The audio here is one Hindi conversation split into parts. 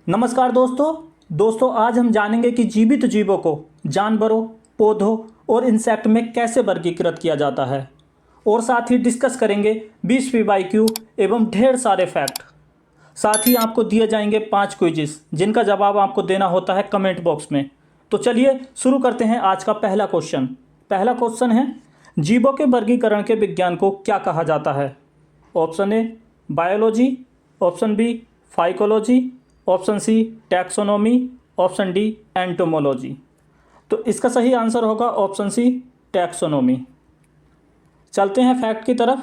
नमस्कार दोस्तों आज हम जानेंगे कि जीवित जीवों को जानवरों, पौधों और इंसेक्ट में कैसे वर्गीकृत किया जाता है और साथ ही डिस्कस करेंगे 20 पीवाईक्यू एवं ढेर सारे फैक्ट। साथ ही आपको दिए जाएंगे 5 क्विज़ जिनका जवाब आपको देना होता है कमेंट बॉक्स में। तो चलिए शुरू करते हैं आज का पहला क्वेश्चन। पहला क्वेश्चन है, जीवों के वर्गीकरण के विज्ञान को क्या कहा जाता है? Option A biology, option B phycology, option C taxonomy, option D entomology. तो इसका सही आंसर होगा ऑप्शन सी टैक्सोनॉमी। चलते हैं फैक्ट की तरफ।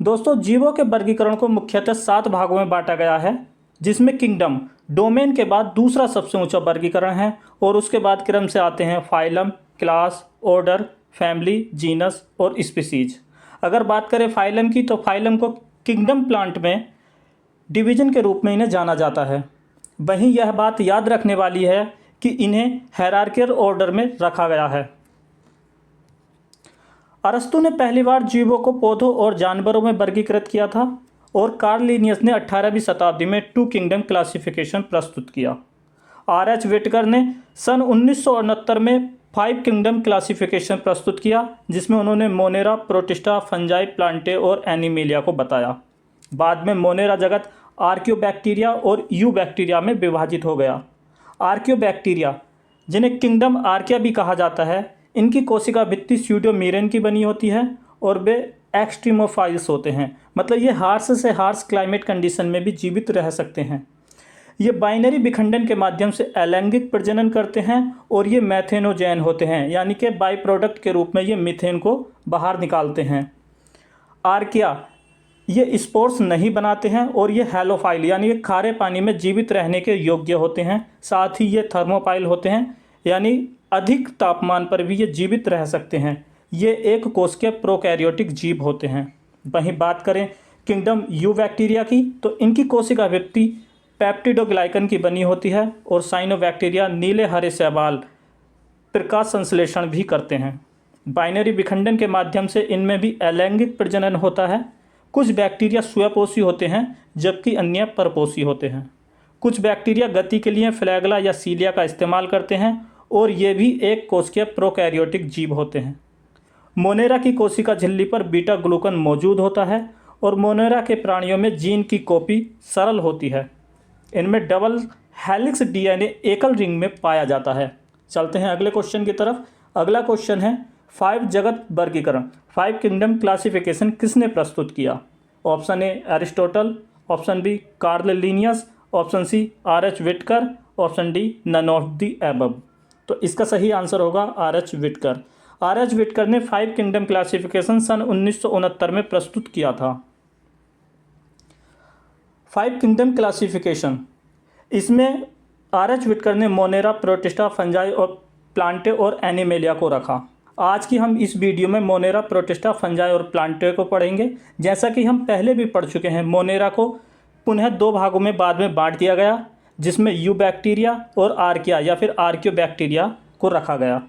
दोस्तों, जीवों के वर्गीकरण को मुख्यतः 7 भागों में बांटा गया है, जिसमें किंगडम डोमेन के बाद दूसरा सबसे ऊंचा वर्गीकरण है और उसके बाद क्रम से आते हैं phylum, class, order, family, genus और स्पीसीज। अगर बात करें फाइलम की, तो फाइलम को किंगडम प्लांट में डिवीजन के रूप में इन्हें जाना जाता है। वहीं यह बात याद रखने वाली है कि इन्हें हायरार्किकल ऑर्डर में रखा गया है। अरस्तु ने पहली बार जीवों को पौधों और जानवरों में वर्गीकृत किया था और कार्ल लिनियस ने 18वीं शताब्दी में 2 किंगडम क्लासिफिकेशन प्रस्तुत किया। आर.एच. व्हिटकर ने सन 1969 में 5 किंगडम क्लासिफिकेशन प्रस्तुत किया, जिसमें उन्होंने मोनेरा, प्रोटिस्टा, फंजाई, प्लांटे और एनिमेलिया को बताया। बाद में मोनेरा जगत आर्कियोबैक्टीरिया और यूबैक्टीरिया में विभाजित हो गया। आर्कियोबैक्टीरिया, जिन्हें किंगडम आर्किया भी कहा जाता है, इनकी कोशिका भित्ति स्यूडोमीरेन की बनी होती है और वे एक्सट्रीमोफाइल्स होते हैं, मतलब ये हार्श से हार्श क्लाइमेट कंडीशन में भी जीवित रह सकते हैं। ये बाइनरी विखंडन के माध्यम से अलैंगिक प्रजनन करते हैं और ये मैथेनोजेन होते हैं, यानी कि बाई प्रोडक्ट के रूप में ये मीथेन को बाहर निकालते हैं। आर्किया ये स्पोर्स नहीं बनाते हैं और ये हैलोफाइल यानी कि खारे पानी में जीवित रहने के योग्य होते हैं। साथ ही ये थर्मोपाइल होते हैं, यानी अधिक तापमान पर भी ये जीवित रह सकते हैं। ये एक कोशिकीय प्रोकैरियोटिक जीव होते हैं। वहीं बात करें किंगडम यूबैक्टीरिया की, तो इनकी कोशिका भित्ति पेप्टिडोग्लाइकन की बनी होती है और साइनोबैक्टीरिया नीले हरे शैवाल प्रकाश संश्लेषण भी करते हैं। बाइनरी विखंडन के माध्यम से इनमें भी अलैंगिक प्रजनन होता है। कुछ बैक्टीरिया स्वपोषी होते हैं जबकि अन्य परपोषी होते हैं। कुछ बैक्टीरिया गति के लिए फ्लैगला या सीलिया का इस्तेमाल करते हैं और ये भी एक कोशिकीय प्रोकैरियोटिक जीव होते हैं। मोनेरा की कोशिका झिल्ली पर बीटा ग्लूकन मौजूद होता है और मोनेरा के प्राणियों में जीन की कॉपी सरल होती है। इनमें डबल हेलिक्स डीएनए एकल रिंग में पाया जाता है। चलते हैं अगले क्वेश्चन की तरफ। अगला क्वेश्चन है, 5 जगत वर्गीकरण 5 किंगडम क्लासिफिकेशन किसने प्रस्तुत किया? Option A Aristotle, option B Carl Linnaeus, option C R H. Whittaker, option D none of the above. तो इसका सही आंसर होगा आर.एच. व्हिटकर। आर.एच. व्हिटकर ने 5 किंगडम क्लासिफिकेशन सन 1969 में प्रस्तुत किया था। 5 किंगडम क्लासिफिकेशन, इसमें आर.एच. व्हिटकर ने मोनेरा, प्रोटिस्टा, फंजाई और प्लांटे और एनिमेलिया को रखा। आज की हम इस वीडियो में मोनेरा, प्रोटिस्टा, फंजाई और प्लांटे को पढ़ेंगे। जैसा कि हम पहले भी पढ़ चुके हैं, मोनेरा को पुनः 2 भागों में बाद में बांट दिया गया, जिसमें यूबैक्टीरिया और आर्किया या फिर आर्कियोबैक्टीरिया को रखा गया।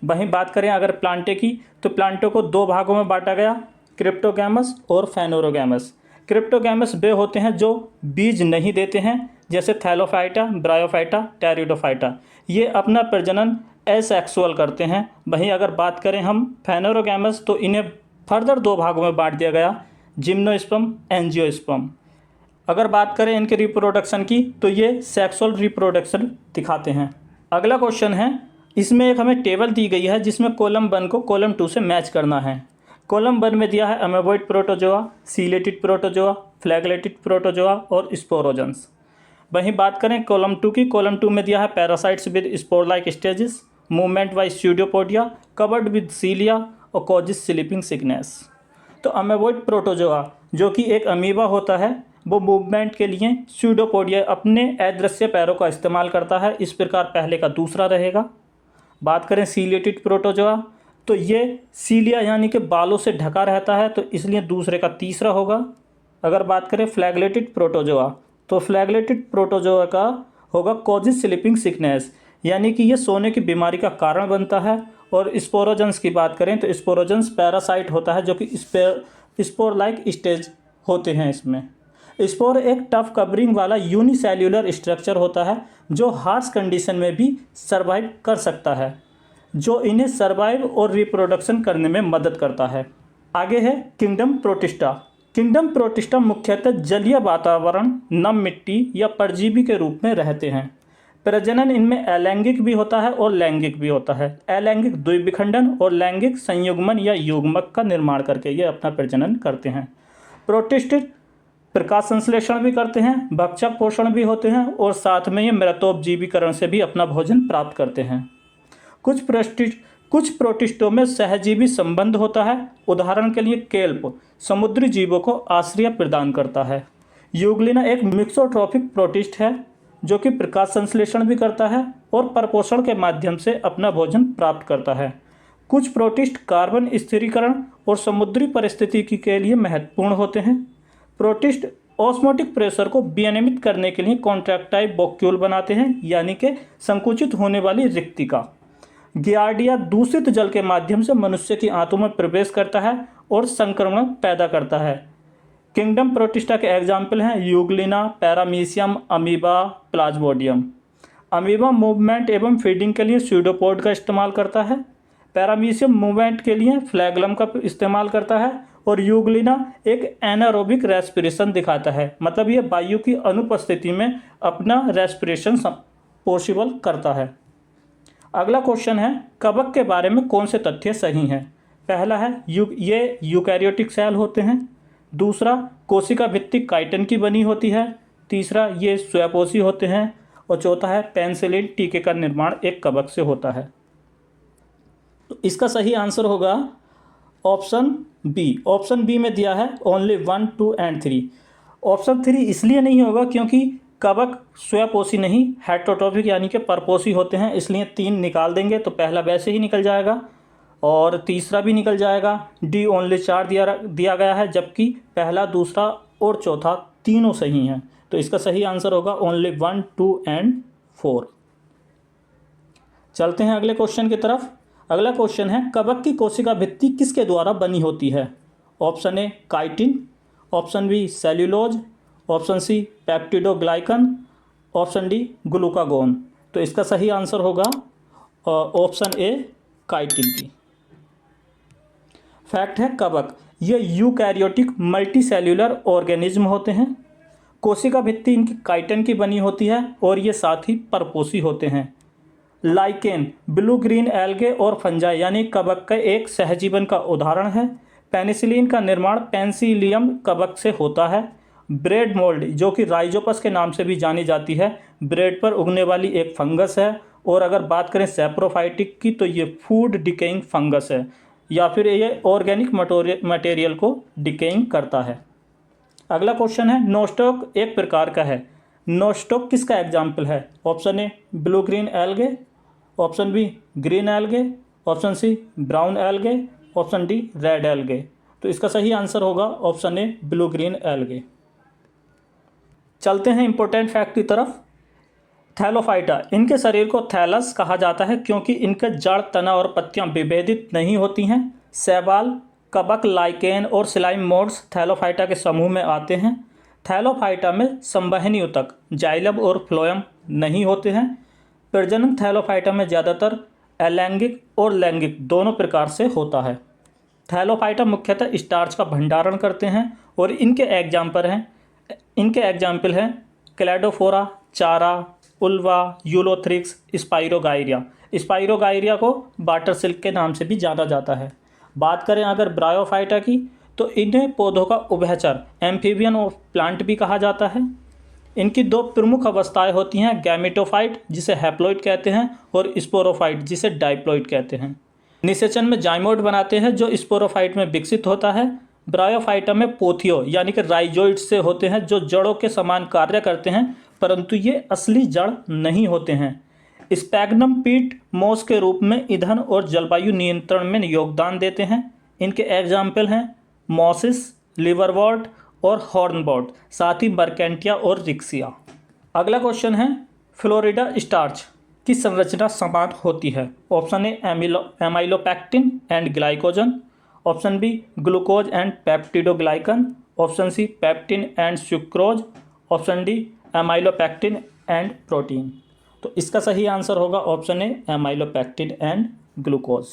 वहीं बात करें अगर प्लांटे की, तो प्लांटे को 2 भागों में बांटा गया, क्रिप्टोगैमस और फेनोरोगैमस। क्रिप्टोगैमस वे होते हैं जो बीज नहीं देते हैं, जैसे थैलोफाइटा, ब्रायोफाइटा, टेरिडोफाइटा। ये अपना प्रजनन एसेक्सुअल करते हैं। वहीं अगर बात करें हम फेनोरोगैमस, तो इन्हें फर्दर 2 भागों में बांट दिया गया, जिम्नोस्पर्म, एंजियोस्पर्म। अगर बात करें इनके रिप्रोडक्शन की, तो ये सेक्सुअल रिप्रोडक्शन दिखाते हैं। अगला क्वेश्चन है, इसमें एक हमें टेबल दी गई है जिसमें कॉलम 1 को कॉलम 2 से मैच करना है। कॉलम 1 में दिया है अमेबोइड प्रोटोजोआ, सीलेटेड प्रोटोजोआ, फ्लैगलेटेड प्रोटोजोआ और स्पोरोजन्स। वहीं बात करें कॉलम 2 की, कॉलम 2 में दिया है parasites with spore like stages, movement by pseudopodia, covered with cilia और कॉजेस स्लीपिंग सिकनेस। तो अमेबोइड प्रोटोजोआ जो कि एक अमीबा होता है, वो मूवमेंट के लिए स्यूडोपोडिया अपने अदृश्य पैरों का इस्तेमाल करता है। इस प्रकार पहले का दूसरा रहेगा। बात करें सीलिएटेड प्रोटोजोआ, तो ये सीलिया यानी कि बालों से ढका रहता है, तो इसलिए दूसरे का तीसरा होगा। अगर बात करें फ्लैगलेटेड प्रोटोजोआ, तो फ्लैगलेटेड प्रोटोजोआ का होगा कॉजेस स्लीपिंग सिकनेस, यानी कि ये सोने की बीमारी का कारण बनता है। और स्पोरोजन्स की बात करें तो स्पोरोजन्स पैरासाइट होता है जो कि स्पोर लाइक स्टेज होते हैं इसमें। स्पोर एक टफ कवरिंग वाला यूनिसेल्यूलर स्ट्रक्चर होता है जो हार्श कंडीशन में भी सर्वाइव कर सकता है, जो इन्हें सर्वाइव और रिप्रोडक्शन करने में मदद करता है। आगे है किंगडम प्रोटिस्टा। किंगडम प्रोटिस्टा मुख्यतः जलीय वातावरण, नम मिट्टी या परजीवी के रूप में रहते हैं। प्रजनन इनमें अलैंगिक भी होता है और लैंगिक भी होता है। अलैंगिक द्विविखंडन और लैंगिक संयुग्मन या युग्मक का निर्माण करके ये अपना प्रजनन करते हैं। प्रोटिस्ट प्रकाश संश्लेषण भी करते हैं, भक्षक पोषण भी होते हैं और साथ में ये मृतोपजीवीकरण से भी अपना भोजन प्राप्त करते हैं। कुछ प्रोटिस्टों में सहजीवी संबंध होता है। उदाहरण के लिए केल्प समुद्री जीवों को आश्रय प्रदान करता है। यूग्लिना एक मिक्सोट्रॉफिक प्रोटिस्ट है जो कि प्रकाश संश्लेषण भी करता है और परपोषण के माध्यम से अपना भोजन प्राप्त करता है। कुछ प्रोटिस्ट कार्बन स्थिरीकरण और समुद्री पारिस्थितिकी के लिए महत्वपूर्ण होते हैं। प्रोटिस्ट ऑस्मोटिक प्रेशर को विनियमित करने के लिए कॉन्ट्रैक्टाइल वॉक्यूल बनाते हैं, यानी कि संकुचित होने वाली रिक्तिका। गियार्डिया दूषित जल के माध्यम से मनुष्य की आंतों में प्रवेश करता है और संक्रमण पैदा करता है। किंगडम प्रोटिस्टा के एग्जाम्पल हैं Euglena, paramecium, amoeba, Plasmodium. Amoeba movement एवं फीडिंग के लिए स्यूडोपोड का इस्तेमाल करता है। पैरामीशियम मूवमेंट के लिए फ्लैगलम का इस्तेमाल करता है और यूग्लिना एक एनारोबिक रेस्पिरेशन दिखाता है, मतलब ये वायु की अनुपस्थिति में अपना रेस्पिरेशन पॉसिबल करता है। अगला क्वेश्चन है कवक के बारे में कौन से तथ्य सही हैं। पहला है ये यूकैरियोटिक सेल होते हैं। दूसरा, कोशिका भित्ति काइटिन की बनी होती है। तीसरा, ये स्वयंपोषी होते हैं। और चौथा है पेनिसिलिन टीके का निर्माण एक कवक से होता है। तो इसका सही आंसर होगा ऑप्शन बी। ऑप्शन बी में दिया है ओनली 1, 2 एंड 3। ऑप्शन 3 इसलिए नहीं होगा क्योंकि कवक स्वयंपोषी नहीं, हेटेरोट्रॉफिक यानी कि परपोषी होते हैं, इसलिए 3 निकाल देंगे तो पहला वैसे ही निकल जाएगा और तीसरा भी निकल जाएगा। डी ओनली 4 दिया गया है, जबकि पहला, दूसरा और चौथा तीनों सही हैं। तो इसका सही आंसर होगा ओनली 1, 2 एंड 4। चलते हैं अगले क्वेश्चन की तरफ। अगला क्वेश्चन है कवक की कोशिका भित्ति किसके द्वारा बनी होती है। Option A chitin, option B cellulose, option C peptidoglycan, option D glucagon. तो इसका सही आंसर होगा ऑप्शन ए काइटिन की। फैक्ट है कवक ये यूकैरियोटिक मल्टीसेल्यूलर ऑर्गेनिज्म होते हैं। कोशिका भित्ति इनकी काइटिन की बनी होती है और ये साथ ही परपोषी होते हैं। लाइकेन ब्लू ग्रीन एल्गे और फंजाई यानी कवक का एक सहजीवन का उदाहरण है। पेनिसिलिन का निर्माण पेंसिलियम कवक से होता है। ब्रेड मोल्ड जो कि राइजोपस के नाम से भी जानी जाती है, ब्रेड पर उगने वाली एक फंगस है। और अगर बात करें सैप्रोफाइटिक की तो ये फूड डिकेइंग फंगस है या फिर ये ऑर्गेनिक मटेरियल को डिकेइंग करता है। अगला क्वेश्चन है नोस्टॉक एक प्रकार का है। नोस्टॉक किसका एग्जाम्पल है। Option A blue green algae, option B green algae, option C brown algae, option D red algae. तो इसका सही आंसर होगा option A blue green algae. चलते हैं इंपॉर्टेंट फैक्ट की तरफ। थैलोफाइटा इनके शरीर को थैलस कहा जाता है क्योंकि इनके जड़, तना और पत्तियां विभेदित नहीं होती हैं। शैवाल, कवक, लाइकेन और स्लाइम मोड्स थैलोफाइटा के समूह में आते हैं। थैलोफाइटा में संवहनी ऊतक, जाइलम और फ्लोएम नहीं होते हैं। प्रजनन थैलोफाइटा में ज़्यादातर अलैंगिक और लैंगिक दोनों प्रकार से होता है। थैलोफाइटा मुख्यतः स्टार्च का भंडारण करते हैं और इनके एग्जाम्पल हैं क्लैडोफोरा, चारा, उल्वा, यूलोथ्रिक्स, स्पाइरोगाइरिया। स्पाइरोगाइरिया को वाटर सिल्क के नाम से भी जाना जाता है। बात करें अगर ब्रायोफाइटा की तो इन्हें पौधों का उभयचर, एम्फीबियन और प्लांट भी कहा जाता है। इनकी 2 प्रमुख अवस्थाएं होती हैं, गैमेटोफाइट जिसे हैप्लॉइड कहते हैं और स्पोरोफाइट जिसे डाइप्लॉइड कहते हैं। निषेचन में जाइमोड बनाते हैं जो स्पोरोफाइट में विकसित होता है। ब्रायोफाइटा में पोथियो यानी कि राइजोइड से होते हैं जो जड़ों के समान कार्य करते हैं, परंतु ये असली जड़ नहीं होते हैं। स्पैग्नम पीट मॉस के रूप में ईंधन और जलवायु नियंत्रण में योगदान देते हैं। इनके एग्जाम्पल हैं मॉसिस, लिवरवॉर्ट और हॉर्नबॉट, साथ ही मर्केंटिया और रिक्सिया। अगला क्वेश्चन है फ्लोरिडा स्टार्च की संरचना समान होती है। Option A amylopectin and glycogen, option B glucose and peptidoglycan, option C pectin and sucrose, option D amylopectin and protein. तो इसका सही आंसर होगा option A amylopectin and glucose.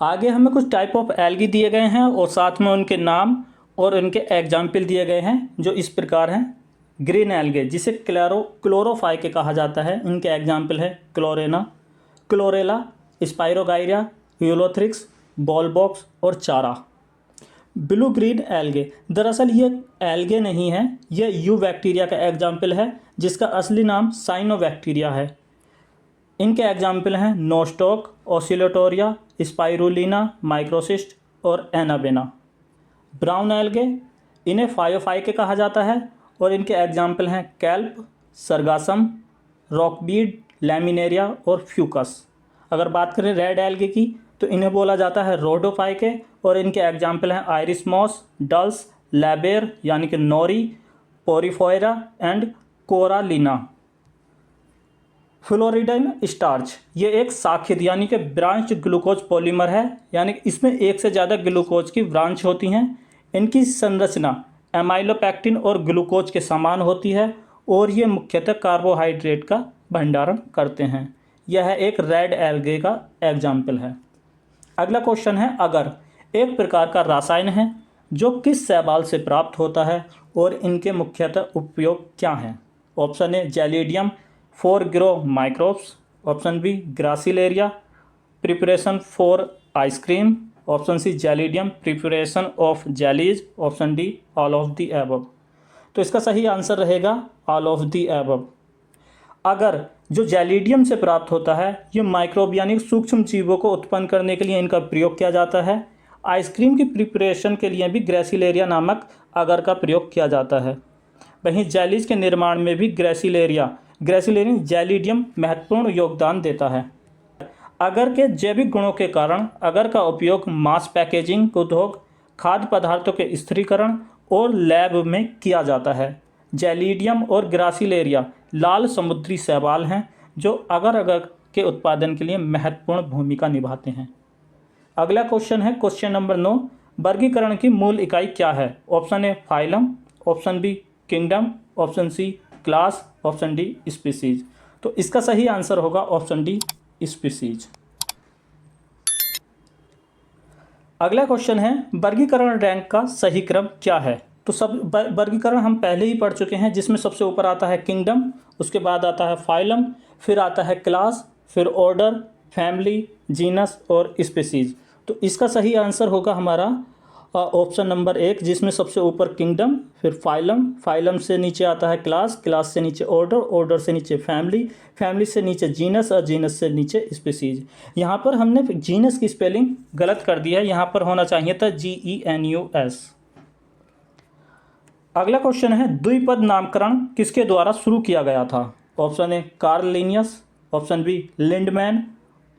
आगे हमें कुछ टाइप ऑफ एल्गी दिए गए हैं और साथ में उनके नाम और उनके एग्जाम्पल दिए गए हैं जो इस प्रकार हैं। ग्रीन एल्गे जिसे क्लोरोफाइके कहा जाता है, इनके एग्जाम्पल है क्लोरेना, क्लोरेला, स्पाइरोगाइरिया, यूलोथ्रिक्स, बॉलबॉक्स और चारा। ब्लू ग्रीन एल्गे, दरअसल ये एल्गे नहीं है, ये यू बैक्टीरिया का एग्जाम्पल है जिसका असली नाम साइनोबैक्टीरिया है। इनके एग्जाम्पल हैं नोस्टॉक, ओसिलोटोरिया, स्पाइरुलिना, माइक्रोसिस्ट और एनाबेना। ब्राउन एल्गे, इन्हें फायोफाइके कहा जाता है और इनके एग्जाम्पल हैं कैल्प, सरगासम, रॉकबीड, लैमिनेरिया और फ्यूकस। अगर बात करें रेड एल्गे की तो इन्हें बोला जाता है रोडोफाइके और इनके एग्जाम्पल हैं आयरिस मॉस, डल्स, लैबेर यानी कि नोरी, पोरीफोरा एंड कोरालिना। फ्लोरिडन स्टार्च, ये एक शाखित यानी कि ब्रांच ग्लूकोज पॉलीमर है, यानी कि इसमें एक से ज़्यादा ग्लूकोज की ब्रांच होती हैं। इनकी संरचना एमाइलोपेक्टिन और ग्लूकोज के समान होती है और ये मुख्यतः कार्बोहाइड्रेट का भंडारण करते हैं। यह एक रेड एल्गे का एग्जाम्पल है। अगला क्वेश्चन है, अगर एक प्रकार का रसायन है जो किस शैवाल से प्राप्त होता है और इनके मुख्यतः उपयोग क्या हैं? Option A Gelidium for grow microbes, option B Gracilaria preparation for ice cream, option C Gelidium preparation of jellies, option D all of the above. तो इसका सही आंसर रहेगा ऑल ऑफ द एबव। अगर जो जेलिडियम से प्राप्त होता है ये माइक्रोब यानी सूक्ष्म जीवों को उत्पन्न करने के लिए इनका प्रयोग किया जाता है। आइसक्रीम की प्रिपरेशन के लिए भी ग्रेसिलेरिया नामक अगर का प्रयोग किया जाता है। वहीं जेलीज के निर्माण में भी ग्रेसिलेरियम जेलिडियम महत्वपूर्ण योगदान देता है। अगर के जैविक गुणों के कारण अगर का उपयोग मास पैकेजिंग उद्योग, खाद्य पदार्थों के स्थिरीकरण और लैब में किया जाता है। जेलिडियम और ग्रासिलेरिया लाल समुद्री शैवाल हैं जो अगर के उत्पादन के लिए महत्वपूर्ण भूमिका निभाते हैं। अगला क्वेश्चन है क्वेश्चन नंबर 9, वर्गीकरण की मूल इकाई क्या है? Option A phylum, option B kingdom, option C class, option D species. तो इसका सही आंसर होगा ऑप्शन डी स्पीसीज। अगला क्वेश्चन है वर्गीकरण रैंक का सही क्रम क्या है? तो सब वर्गीकरण हम पहले ही पढ़ चुके हैं, जिसमें सबसे ऊपर आता है किंगडम, उसके बाद आता है फाइलम, फिर आता है क्लास, फिर ऑर्डर, फैमिली, जीनस और स्पीसीज। तो इसका सही आंसर होगा हमारा ऑप्शन नंबर 1, जिसमें सबसे ऊपर किंगडम, फिर फाइलम, फाइलम से नीचे आता है क्लास, क्लास से नीचे ऑर्डर, ऑर्डर से नीचे फैमिली, फैमिली से नीचे जीनस और जीनस से नीचे स्पीसीज। यहाँ पर हमने जीनस की स्पेलिंग गलत कर दी है, यहाँ पर होना चाहिए था GENUS। अगला क्वेश्चन है द्विपद नामकरण किसके द्वारा शुरू किया गया था? Option A Carl Linnaeus, option B Lindman,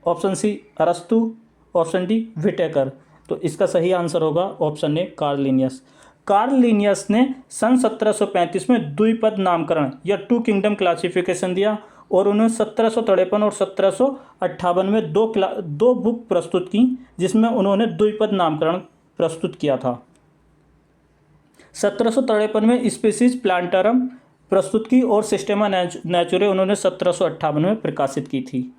option C अरस्तु, ऑप्शन डी विटेकर। तो इसका सही आंसर होगा option A Carl Linnaeus. Carl Linnaeus ने सन 1735 में द्विपद नामकरण या 2 किंगडम क्लासिफिकेशन दिया और उन्होंने 1753 और 1758 में दो बुक प्रस्तुत की जिसमें उन्होंने द्विपद नामकरण प्रस्तुत किया था। 1753 में स्पीसीज प्लांटरम प्रस्तुत की और सिस्टेमा नेचुरे उन्होंने 1758 में प्रकाशित की थी।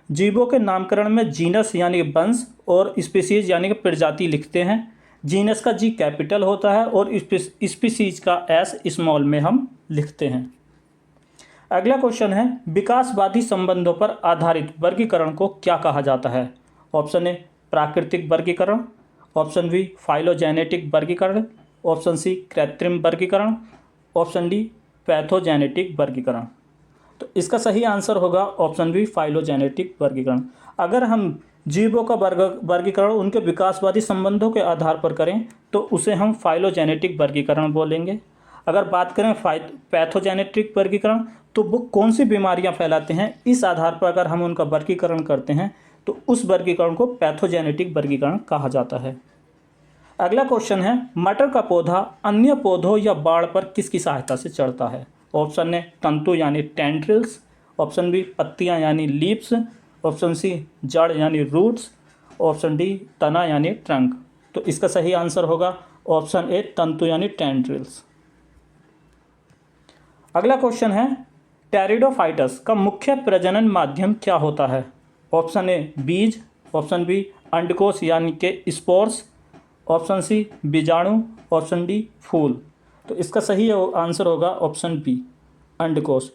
जीवों के नामकरण में जीनस यानी कि वंश और स्पीसीज यानी कि प्रजाति लिखते हैं। जीनस का जी कैपिटल होता है और स्पीसीज का एस स्मॉल में हम लिखते हैं। अगला क्वेश्चन है विकासवादी संबंधों पर आधारित वर्गीकरण को क्या कहा जाता है? ऑप्शन ए प्राकृतिक वर्गीकरण, ऑप्शन बी फाइलोजेनेटिक वर्गीकरण, ऑप्शन सी कृत्रिम वर्गीकरण, ऑप्शन डी पैथोजेनेटिक वर्गीकरण। तो इसका सही आंसर होगा ऑप्शन बी फाइलोजेनेटिक वर्गीकरण। अगर हम जीवों का वर्गीकरण उनके विकासवादी संबंधों के आधार पर करें तो उसे हम फाइलोजेनेटिक वर्गीकरण बोलेंगे। अगर बात करें पैथोजेनेटिक वर्गीकरण तो वो कौन सी बीमारियां फैलाते हैं इस आधार पर अगर हम उनका वर्गीकरण करते हैं तो उस वर्गीकरण को पैथोजेनेटिक वर्गीकरण कहा जाता है। अगला क्वेश्चन है मटर का पौधा अन्य पौधों या बाड़ पर किसकी सहायता से चढ़ता है? ऑप्शन ए तंतु यानी टेंड्रिल्स, ऑप्शन बी पत्तियां यानी लीव्स, ऑप्शन सी जड़ यानी रूट्स, ऑप्शन डी तना यानी ट्रंक। तो इसका सही आंसर होगा ऑप्शन ए तंतु यानी टेंड्रिल्स। अगला क्वेश्चन है टेरिडोफाइटस का मुख्य प्रजनन माध्यम क्या होता है? ऑप्शन ए बीज, ऑप्शन बी अंडकोश यानी कि स्पोर्स, ऑप्शन सी बीजाणु, ऑप्शन डी फूल। तो इसका सही आंसर होगा ऑप्शन बी अंडकोश।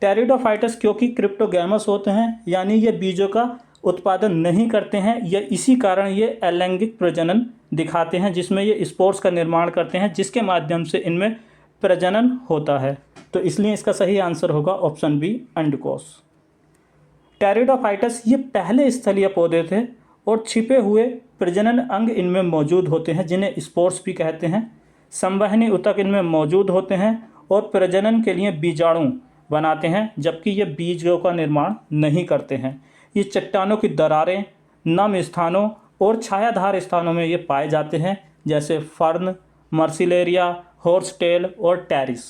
टेरिडोफाइटस क्योंकि क्रिप्टोगैमस होते हैं यानी ये बीजों का उत्पादन नहीं करते हैं, या इसी कारण ये अलैंगिक प्रजनन दिखाते हैं जिसमें ये स्पोर्स का निर्माण करते हैं जिसके माध्यम से इनमें प्रजनन होता है। तो इसलिए इसका सही आंसर होगा ऑप्शन बी अंडकोश। टेरिडोफाइटस ये पहले स्थलीय पौधे थे और छिपे हुए प्रजनन अंग इनमें मौजूद होते हैं जिन्हें स्पोर्स भी कहते हैं। संवहनी ऊतक इनमें मौजूद होते हैं और प्रजनन के लिए बीजाणु बनाते हैं, जबकि ये बीजों का निर्माण नहीं करते हैं। ये चट्टानों की दरारें, नम स्थानों और छायाधार स्थानों में ये पाए जाते हैं, जैसे फर्न, मर्सिलेरिया, हॉर्सटेल और टेरिस।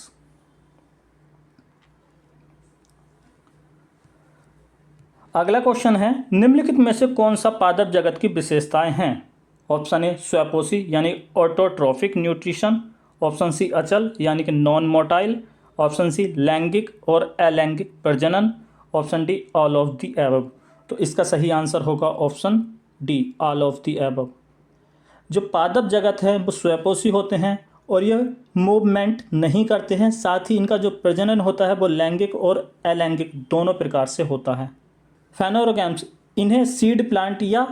अगला क्वेश्चन है निम्नलिखित में से कौन सा पादप जगत की विशेषताएं हैं? ऑप्शन ए स्वयपोषी यानी ऑटोट्रॉफिक न्यूट्रिशन, ऑप्शन सी अचल यानी कि नॉन मोटाइल, ऑप्शन सी लैंगिक और अलैंगिक प्रजनन, option D all of the above. तो इसका सही आंसर होगा option D all of the above. जो पादप जगत है वो स्वयपोषी होते हैं और ये मूवमेंट नहीं करते हैं, साथ ही इनका जो प्रजनन होता है वो लैंगिक और अलैंगिक दोनों प्रकार से होता है। फेनोरोगैम्स इन्हें सीड प्लांट या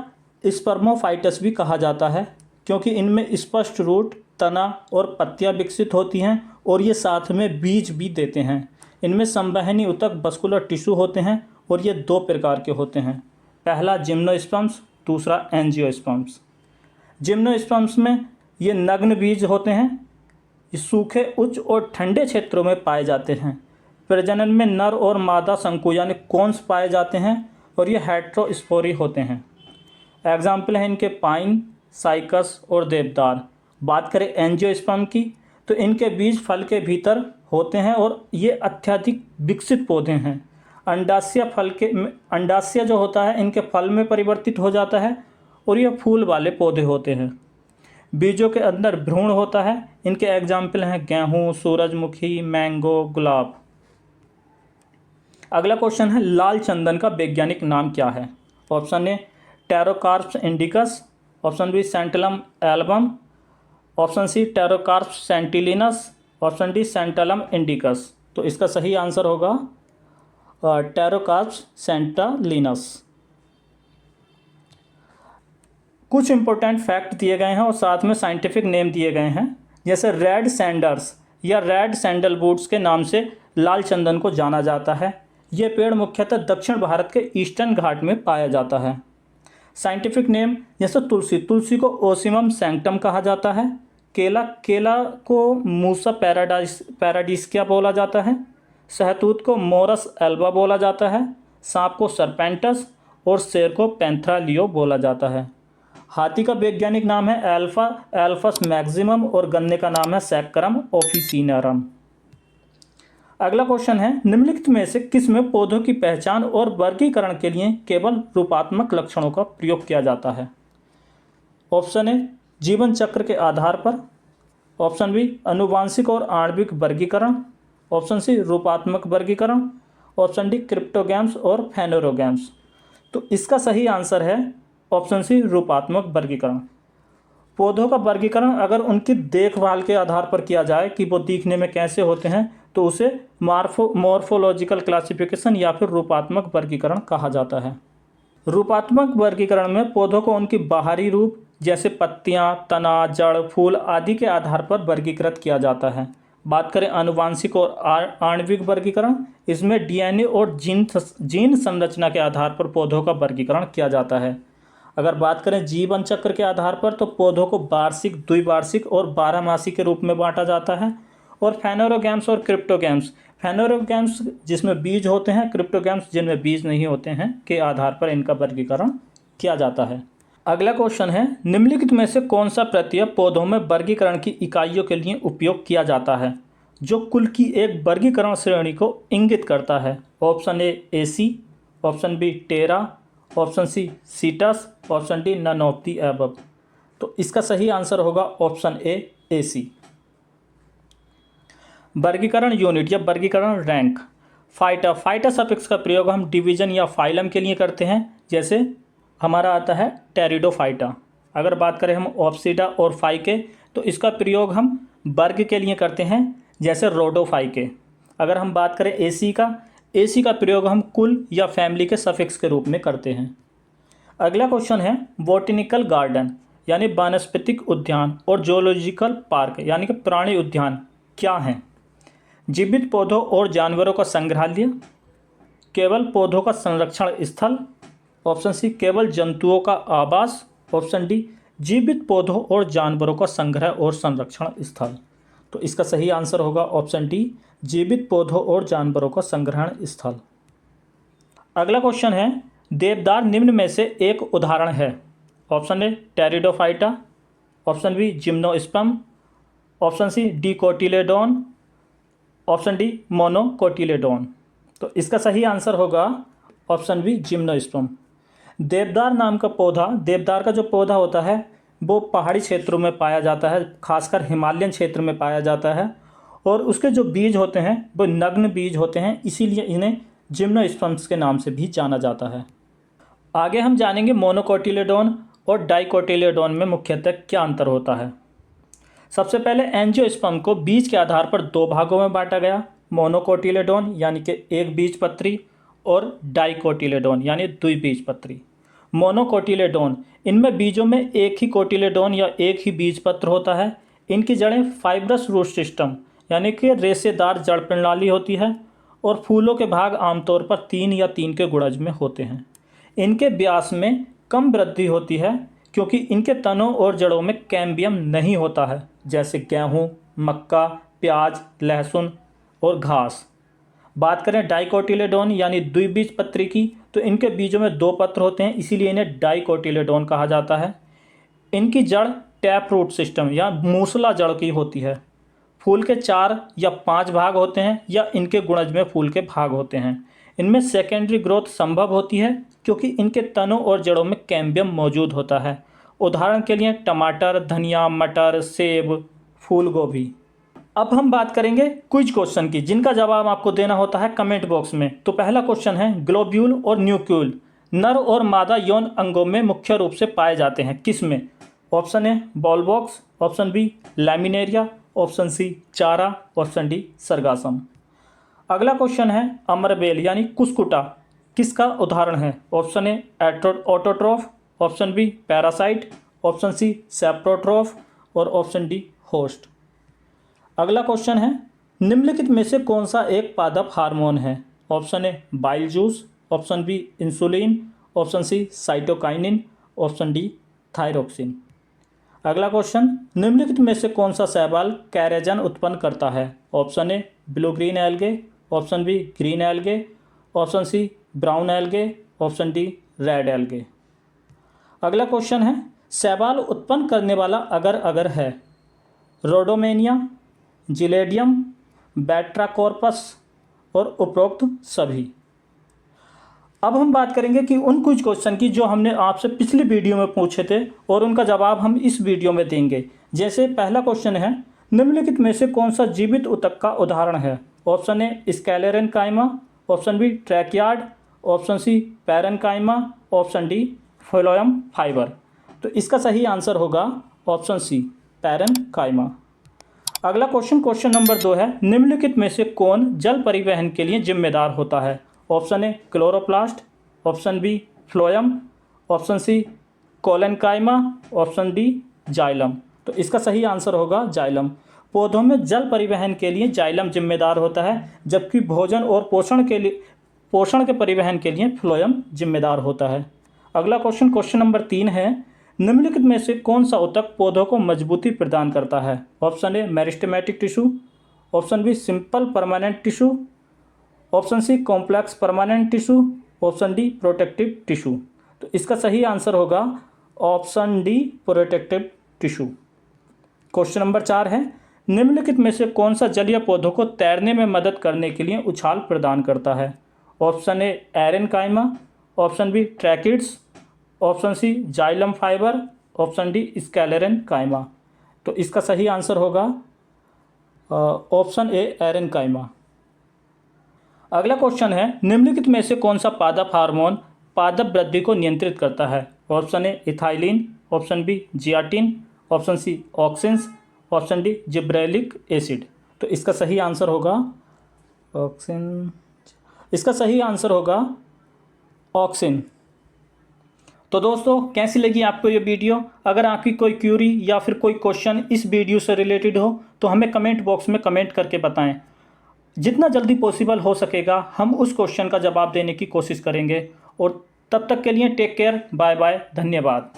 स्पर्मोफाइटस भी कहा जाता है क्योंकि इनमें स्पष्ट रूट, तना और पत्तियां विकसित होती हैं और ये साथ में बीज भी देते हैं। इनमें संवहनी ऊतक वस्कुलर टिश्यू होते हैं और ये दो प्रकार के होते हैं, पहला जिम्नोस्पर्म्स, दूसरा एंजियोस्पर्म्स। जिम्नोस्पर्म्स में ये नग्न बीज होते हैं, ये सूखे, उच्च और ठंडे क्षेत्रों में पाए जाते हैं। प्रजनन में नर और मादा शंकु यानी कोन्स पाए जाते हैं और ये हेट्रोस्पोरी होते हैं। एग्जाम्पल है इनके पाइन, साइकस और देवदार। बात करें एंजियोस्पर्म की तो इनके बीज फल के भीतर होते हैं और ये अत्यधिक विकसित पौधे हैं। अंडाशय जो होता है इनके फल में परिवर्तित हो जाता है और ये फूल वाले पौधे होते हैं। बीजों के अंदर भ्रूण होता है। इनके एग्जाम्पल हैं गेहूँ, सूरजमुखी, मैंगो, गुलाब। अगला क्वेश्चन है लाल चंदन का वैज्ञानिक नाम क्या है? Option A Pterocarpus indicus, option B Santalum album, option C Pterocarpus santalinus, option D Santalum indicus. तो इसका सही आंसर होगा टेरोकार्प्स सेंटिलिनस। कुछ इंपॉर्टेंट फैक्ट दिए गए हैं और साथ में साइंटिफिक नेम दिए गए हैं, जैसे रेड सैंडर्स या रेड सैंडलवुड्स के नाम से लाल चंदन को जाना जाता है। ये पेड़ मुख्यतः दक्षिण भारत के ईस्टर्न घाट में पाया जाता है। साइंटिफिक नेम जैसे तुलसी को ओसिमम सैंक्टम कहा जाता है। केला को मूसा पैराडिस्किया बोला जाता है। सहतूत को मोरस एल्बा बोला जाता है। सांप को सरपेंटस और शेर को पैंथ्रालियो बोला जाता है। हाथी का वैज्ञानिक नाम है एल्फस मैक्सिमम और गन्ने का नाम है सैक्करम ऑफिसिनारम। अगला क्वेश्चन है निम्नलिखित में से किस में पौधों की पहचान और वर्गीकरण के लिए केवल रूपात्मक लक्षणों का प्रयोग किया जाता है? ऑप्शन ए जीवन चक्र के आधार पर, ऑप्शन बी आनुवांशिक और आणविक वर्गीकरण, ऑप्शन सी रूपात्मक वर्गीकरण, ऑप्शन डी क्रिप्टोगैम्स और फेनोरोगैम्स। तो इसका सही आंसर है ऑप्शन सी रूपात्मक वर्गीकरण। पौधों का वर्गीकरण अगर उनकी देखभाल के आधार पर किया जाए कि वो दिखने में कैसे होते हैं तो उसे मॉर्फोलॉजिकल क्लासिफिकेशन या फिर रूपात्मक वर्गीकरण कहा जाता है। रूपात्मक वर्गीकरण में पौधों को उनकी बाहरी रूप जैसे पत्तियां, तना, जड़, फूल आदि के आधार पर वर्गीकृत किया जाता है। बात करें आनुवांशिक और आणविक वर्गीकरण, इसमें डीएनए और जीन संरचना के आधार पर पौधों का वर्गीकरण किया जाता है। अगर बात करें जीवन चक्र के आधार पर तो पौधों को वार्षिक, द्विवार्षिक और बारहमासी के रूप में बांटा जाता है। और फेनोरोगैम्स और क्रिप्टोगैम्स, फेनोरोगैम्स जिसमें बीज होते हैं, क्रिप्टोगैम्स जिनमें बीज नहीं होते हैं के आधार पर इनका वर्गीकरण किया जाता है। अगला क्वेश्चन है निम्नलिखित में से कौन सा प्रत्यय पौधों में वर्गीकरण की इकाइयों के लिए उपयोग किया जाता है जो कुल की एक वर्गीकरण श्रेणी को इंगित करता है? Option A AC, option B terra, option C cetus, option D none of the above. तो इसका सही आंसर होगा ऑप्शन ए, AC। वर्गीकरण यूनिट या वर्गीकरण रैंक। फाइटा, फाइटा सफिक्स का प्रयोग हम डिवीजन या फाइलम के लिए करते हैं, जैसे हमारा आता है टेरिडोफाइटा। अगर बात करें हम ऑप्सीडा और फाइके, तो इसका प्रयोग हम वर्ग के लिए करते हैं, जैसे रोडोफाइके। अगर हम बात करें AC का, AC का प्रयोग हम कुल या फैमिली के सफिक्स के रूप में करते हैं। अगला क्वेश्चन है बॉटेनिकल गार्डन यानी वानस्पतिक उद्यान और जूलॉजिकल पार्क यानी कि प्राणी उद्यान क्या हैं? जीवित पौधों और जानवरों का संग्रहालय, केवल पौधों का संरक्षण स्थल, ऑप्शन सी केवल जंतुओं का आवास, ऑप्शन डी जीवित पौधों और जानवरों का संग्रह और संरक्षण स्थल। तो इसका सही आंसर होगा ऑप्शन डी, जीवित पौधों और जानवरों का संग्रहण स्थल। अगला क्वेश्चन है देवदार निम्न में से एक उदाहरण है। Option A Pteridophyta, option B gymnosperm, option C dicotyledon, option D monocotyledon. तो इसका सही आंसर होगा ऑप्शन बी जिम्नोस्पर्म। देवदार नाम का पौधा, देवदार का जो पौधा होता है वो पहाड़ी क्षेत्रों में पाया जाता है, खासकर हिमालयन क्षेत्र में पाया जाता है, और उसके जो बीज होते हैं वो नग्न बीज होते हैं, इसीलिए इन्हें जिम्नोस्पर्म्स के नाम से भी जाना जाता है। आगे हम जानेंगे मोनोकोटिलेडोन और डाइकोटिलेडोन में मुख्यतः क्या अंतर होता है। सबसे पहले एंजियोस्पर्म को बीज के आधार पर दो भागों में बांटा गया, मोनोकोटिलेडोन यानी कि एक बीजपत्री और डाइकोटिलेडोन यानी द्विबीजपत्री। मोनोकोटिलेडोन, इनमें बीजों में एक ही कोटिलेडोन या एक ही बीजपत्र होता है। इनकी जड़ें फाइब्रस रूट सिस्टम यानी कि रेशेदार जड़ प्रणाली होती है, और फूलों के भाग आमतौर पर 3 या 3 के गुणज में होते हैं। इनके व्यास में कम वृद्धि होती है क्योंकि इनके तनों और जड़ों में कैम्बियम नहीं होता है, जैसे गेहूँ, मक्का, प्याज, लहसुन और घास। बात करें डाइकोटिलेडोन यानी द्विबीजपत्री की, तो इनके बीजों में 2 पत्र होते हैं, इसीलिए इन्हें डाइकोटिलेडोन कहा जाता है। इनकी जड़ टैप रूट सिस्टम या मूसला जड़ की होती है। फूल के 4 या 5 भाग होते हैं या इनके गुणज में फूल के भाग होते हैं। इनमें सेकेंडरी ग्रोथ संभव होती है क्योंकि इनके तनों और जड़ों में कैम्बियम मौजूद होता है। उदाहरण के लिए टमाटर, धनिया, मटर, सेब, फूल गोभी। अब हम बात करेंगे क्विज क्वेश्चन की, जिनका जवाब आपको देना होता है कमेंट बॉक्स में। तो पहला क्वेश्चन है ग्लोब्यूल और न्यूक्यूल नर और मादा यौन अंगों में मुख्य रूप से पाए जाते हैं, किस में? Option A volvox, option B laminaria, option C chara, option D सर्गासम। अगला क्वेश्चन है अमरबेल यानी कुस्कुटा किसका उदाहरण है? Option A autotroph, option B parasite, option C saprotroph और ऑप्शन डी होस्ट। अगला क्वेश्चन है निम्नलिखित में से कौन सा एक पादप हार्मोन है? Option A bile juice, option B insulin, option C cytokinin, option D thyroxine. अगला क्वेश्चन निम्नलिखित में से कौन सा शैवाल कैरेजन उत्पन्न करता है? Option A blue green algae, option B green algae, option C brown algae, option D red algae. अगला क्वेश्चन है शैवाल उत्पन्न करने वाला अगर अगर है रोडोमेनिया, जिलेडियम, बैट्राकॉर्पस और उपरोक्त सभी। अब हम बात करेंगे कि उन कुछ क्वेश्चन की जो हमने आपसे पिछली वीडियो में पूछे थे और उनका जवाब हम इस वीडियो में देंगे। जैसे पहला क्वेश्चन है निम्नलिखित में से कौन सा जीवित ऊतक का उदाहरण है? Option A sclerenchyma, option B tracheid, option C parenchyma, option D phloem fibre. तो इसका सही आंसर होगा ऑप्शन सी पैरेनकाइमा। अगला क्वेश्चन नंबर 2 है निम्नलिखित में से कौन जल परिवहन के लिए जिम्मेदार होता है? Option A chloroplast, option B phloem, option C collenchyma, option D xylem. तो इसका सही आंसर होगा जाइलम। पौधों में जल परिवहन के लिए जाइलम जिम्मेदार होता है, जबकि भोजन और पोषण के परिवहन के लिए फ्लोएम जिम्मेदार होता है। अगला क्वेश्चन नंबर 3 है निम्नलिखित में से कौन सा ऊतक पौधों को मजबूती प्रदान करता है? Option A meristematic tissue, option B simple permanent tissue, option C complex permanent tissue, option D protective tissue. तो इसका सही आंसर होगा option D protective tissue. Question number 4 है निम्नलिखित में से कौन सा जलीय पौधों को तैरने में मदद करने के लिए उछाल प्रदान करता है? Option A aerenchyma, option B tracheids, option C xylem fibre, option D sclerenchyma. तो इसका सही आंसर होगा ऑप्शन ए एरन कायमा। अगला क्वेश्चन है, निम्नलिखित में से कौन सा पादप हार्मोन पादप वृद्धि को नियंत्रित करता है? Option A ethylene, option B zeatin, option C auxins, option D gibberellic acid. तो इसका सही आंसर होगा ऑक्सिन, इसका सही आंसर होगा ऑक्सिन। तो दोस्तों कैसी लगी आपको ये वीडियो? अगर आपकी कोई क्यूरी या फिर कोई क्वेश्चन इस वीडियो से रिलेटेड हो तो हमें कमेंट बॉक्स में कमेंट करके बताएं। जितना जल्दी पॉसिबल हो सकेगा हम उस क्वेश्चन का जवाब देने की कोशिश करेंगे। और तब तक के लिए टेक केयर, बाय बाय, धन्यवाद।